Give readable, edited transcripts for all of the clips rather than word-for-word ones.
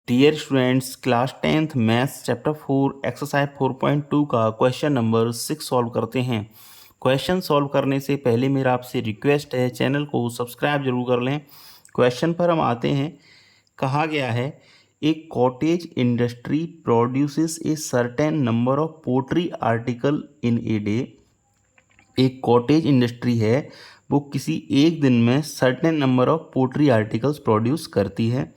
Dear students, class 10th maths chapter 4 exercise 4.2 का question number 6 solve करते हैं। Question solve करने से पहले मेरा आपसे रिक्वेस्ट है, चैनल को सब्सक्राइब जरूर कर लें। क्वेश्चन पर हम आते हैं। कहा गया है, एक cottage industry produces a certain number of pottery article in a day. एक कॉटेज इंडस्ट्री है, वो किसी एक दिन में certain number of pottery articles produce करती है।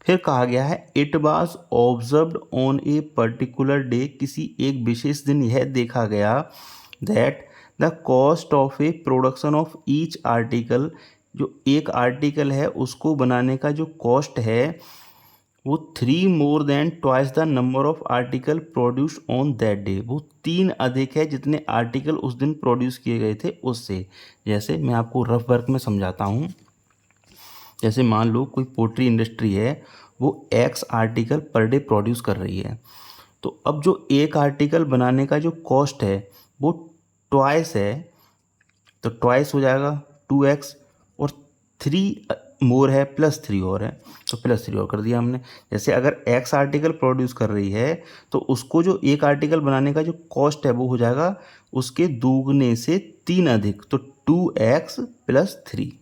फिर कहा गया है, it was observed on a particular day, किसी एक विशेष दिन यह देखा गया that the cost of a production of each article, जो एक आर्टिकल है उसको बनाने का जो कॉस्ट है वो 3 more than twice the number of article produce on that day, वो 3 अधिक है जितने आर्टिकल उस दिन प्रोड्यूस किए गए थे उससे। जैसे मैं आपको रफ वर्क में समझाता हूँ। जैसे मान लो कोई पोल्ट्री इंडस्ट्री है, वो x article per day produce कर रही है, तो अब जो एक आर्टिकल बनाने का जो कॉस्ट है वो ट्वाइस है, तो ट्वाइस हो जाएगा 2x, और 3 मोर है प्लस 3 और है, तो प्लस 3 और कर दिया हमने। जैसे अगर x आर्टिकल प्रोड्यूस कर रही है तो उसको जो एक आर्टिकल बनाने का जो कॉस्ट है वो हो जाएगा उसके दोगुने से 3 अधिक, तो 2x plus 3।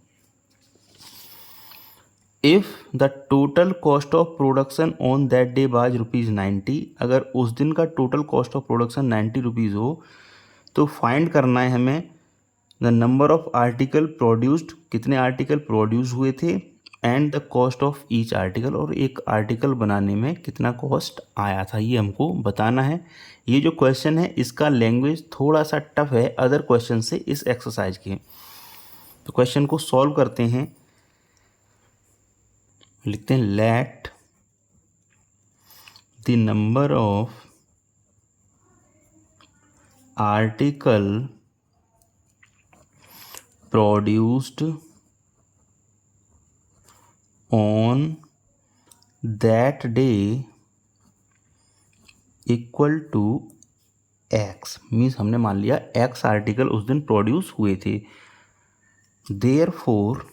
If the total cost of production on that day was ₹90, अगर उस दिन का total cost of production 90 rupees हो तो फाइंड करना है हमें the number of article produced, कितने आर्टिकल प्रोड्यूस हुए थे, and the cost of each article, और एक आर्टिकल बनाने में कितना कॉस्ट आया था, ये हमको बताना है। ये जो क्वेश्चन है इसका लैंग्वेज थोड़ा सा टफ है अदर क्वेश्चन से इस एक्सरसाइज के। तो क्वेश्चन को सॉल्व करते हैं। लिखते हैं, let the number of article produced on that day equal to x. Means हमने मान लिया एक्स आर्टिकल उस दिन प्रोड्यूस हुए थे। Therefore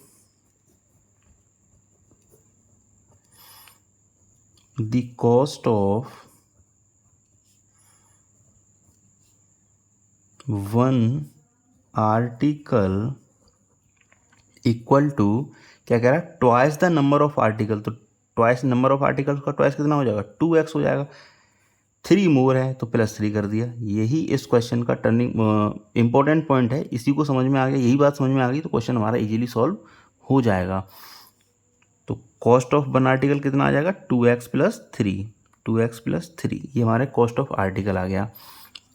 the cost of one article equal to, क्या कह रहा है, twice the number of article, तो ट्वाइस नंबर ऑफ आर्टिकल्स का ट्वाइस कितना हो जाएगा, 2x हो जाएगा। 3 मोर है तो प्लस 3 कर दिया। यही इस क्वेश्चन का टर्निंग इंपॉर्टेंट पॉइंट है। इसी को समझ में आ गया, यही बात समझ में आ गई तो क्वेश्चन हमारा इजीली सॉल्व हो जाएगा। तो कॉस्ट ऑफ वन आर्टिकल कितना आ जाएगा, 2x प्लस 3, 2x प्लस 3, ये हमारे कॉस्ट ऑफ आर्टिकल आ गया।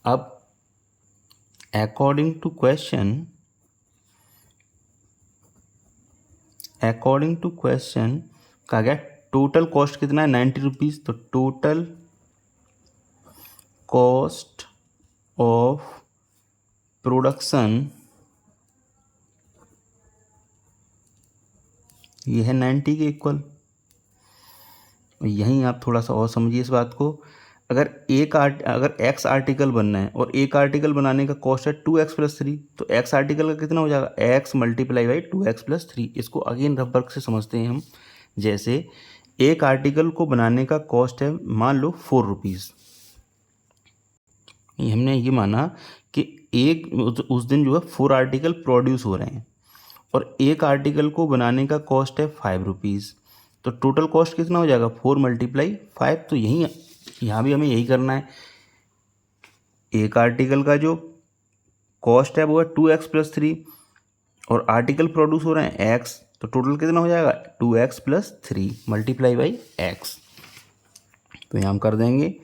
अब अकॉर्डिंग टू क्वेश्चन कहा गया टोटल कॉस्ट कितना है, 90 रुपीज़, तो टोटल कॉस्ट ऑफ प्रोडक्शन ये है 90 के इक्वल। यहीं आप थोड़ा सा और समझिए इस बात को। अगर x आर्टिकल बनना है और एक आर्टिकल बनाने का कॉस्ट है 2x प्लस 3, तो x आर्टिकल का कितना हो जाएगा, x multiply by 2x plus 3। इसको अगेन रफ वर्क से समझते हैं हम। जैसे एक आर्टिकल को बनाने का कॉस्ट है मान लो 4 रुपीज़। हमने ये माना कि एक उस दिन जो है 4 आर्टिकल प्रोड्यूस हो रहे हैं और एक आर्टिकल को बनाने का कॉस्ट है 5 रुपीज़, तो टोटल कॉस्ट कितना हो जाएगा, 4 मल्टीप्लाई 5। तो यहाँ भी हमें यही करना है। एक आर्टिकल का जो कॉस्ट है वो है 2x प्लस 3 और आर्टिकल प्रोड्यूस हो रहे हैं x, तो टोटल कितना हो जाएगा, 2x plus 3 multiply by x। तो यहाँ हम कर देंगे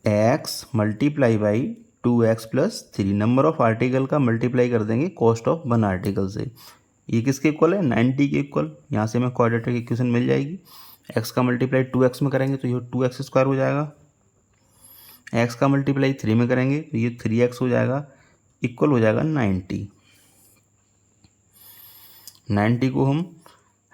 x multiply by 2x plus 3, number of article का मल्टीप्लाई कर देंगे कॉस्ट ऑफ वन आर्टिकल से। ये किसके इक्वल है, 90 के इक्वल। यहाँ से हमें क्वाड्रेटिक इक्वेशन मिल जाएगी। x का मल्टीप्लाई 2x में करेंगे तो ये 2x स्क्वायर हो जाएगा, x का मल्टीप्लाई 3 में करेंगे तो ये 3x हो जाएगा, इक्वल हो जाएगा 90। 90 को हम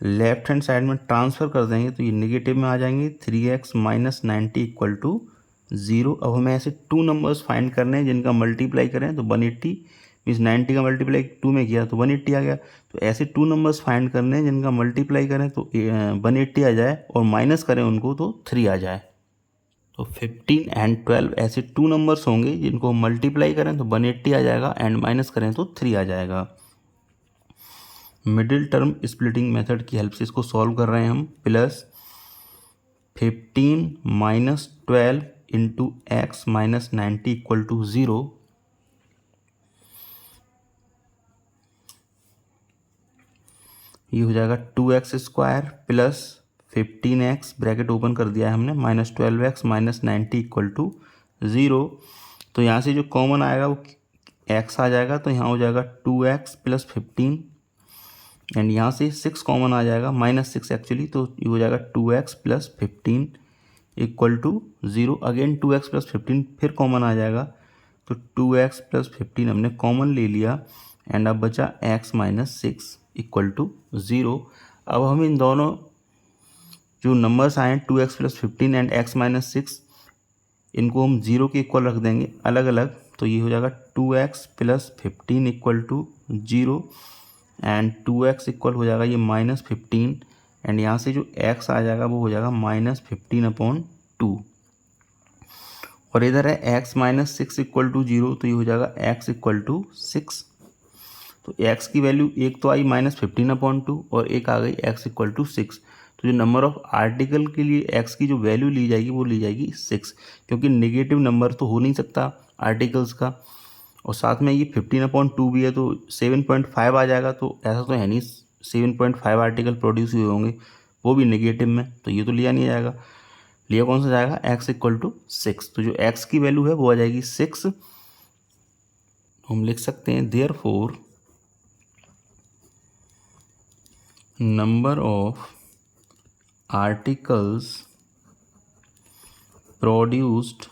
लेफ्ट हैंड साइड में ट्रांसफ़र कर देंगे तो ये नेगेटिव में आ जाएंगे, 3x माइनस 90 इक्वल टू 0। अब हमें ऐसे 2 नंबर्स फाइंड करने हैं जिनका मल्टीप्लाई करें तो 180 मीन्स 90 का मल्टीप्लाई 2 में किया तो 180 आ गया। तो ऐसे 2 नंबर्स फाइंड करने हैं जिनका मल्टीप्लाई करें तो 180 आ जाए और माइनस करें उनको तो 3 आ जाए। तो 15 एंड 12 ऐसे 2 नंबर्स होंगे जिनको मल्टीप्लाई करें तो 180 आ जाएगा एंड माइनस करें तो 3 आ जाएगा। मिडिल टर्म स्प्लिटिंग मेथड की हेल्प से इसको सॉल्व कर रहे हैं हम। Plus 15 minus 12 into x minus 90 equal to 0। ये हो जाएगा 2x square plus 15x bracket open कर दिया है हमने minus 12x minus 90 equal to 0। तो यहाँ से जो कॉमन आएगा वो x आ जाएगा, तो यहाँ हो जाएगा 2x प्लस 15 एंड यहाँ से 6 कॉमन आ जाएगा माइनस 6 एक्चुअली, तो ये हो जाएगा 2x plus 15 equal to 0। Again 2x plus 15 फिर कॉमन आ जाएगा, तो 2x प्लस 15 हमने कॉमन ले लिया एंड अब बचा x माइनस 6 इक्वल टू 0। अब हम इन दोनों जो नंबर्स आए 2x plus 15 and x minus 6 इनको हम 0 के इक्वल रख देंगे अलग अलग। तो ये हो जाएगा 2x plus 15 equal to 0 and 2x equal हो जाएगा ये माइनस 15 एंड यहाँ से जो x आ जाएगा वो हो जाएगा माइनस 15/2 और इधर है x माइनस 6 इक्वल टू 0, तो ये हो जाएगा x इक्वल टू 6। तो x की वैल्यू एक तो आई माइनस 15/2 और एक आ गई x इक्वल टू 6। तो जो नंबर ऑफ आर्टिकल के लिए x की जो वैल्यू ली जाएगी वो ली जाएगी 6, क्योंकि नेगेटिव नंबर तो हो नहीं सकता आर्टिकल्स का, और साथ में ये 15/2 भी है तो 7.5 आ जाएगा। तो ऐसा तो है नहीं 7.5 आर्टिकल प्रोड्यूस हुए होंगे वो भी नेगेटिव में, तो ये तो लिया नहीं जाएगा। लिया कौन सा जाएगा x इक्वल टू 6। तो जो x की वैल्यू है वो आ जाएगी 6। हम लिख सकते हैं therefore number of articles produced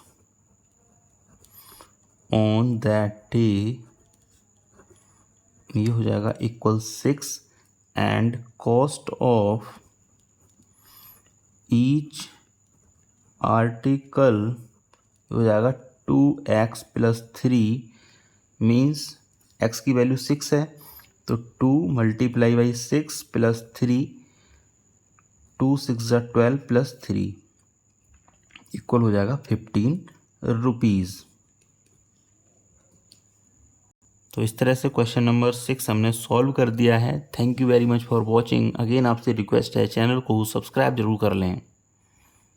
on that day, ये हो जाएगा equal 6 and cost of each article हो जाएगा 2x प्लस 3 मीन्स x की वैल्यू 6 है तो 2 multiply by 6 plus 3, 2 6 12 plus 3 equal हो जाएगा 15 रुपीज़। तो इस तरह से क्वेश्चन नंबर 6 हमने सॉल्व कर दिया है। Thank you very much for watching. Again आपसे रिक्वेस्ट है चैनल को सब्सक्राइब जरूर कर लें।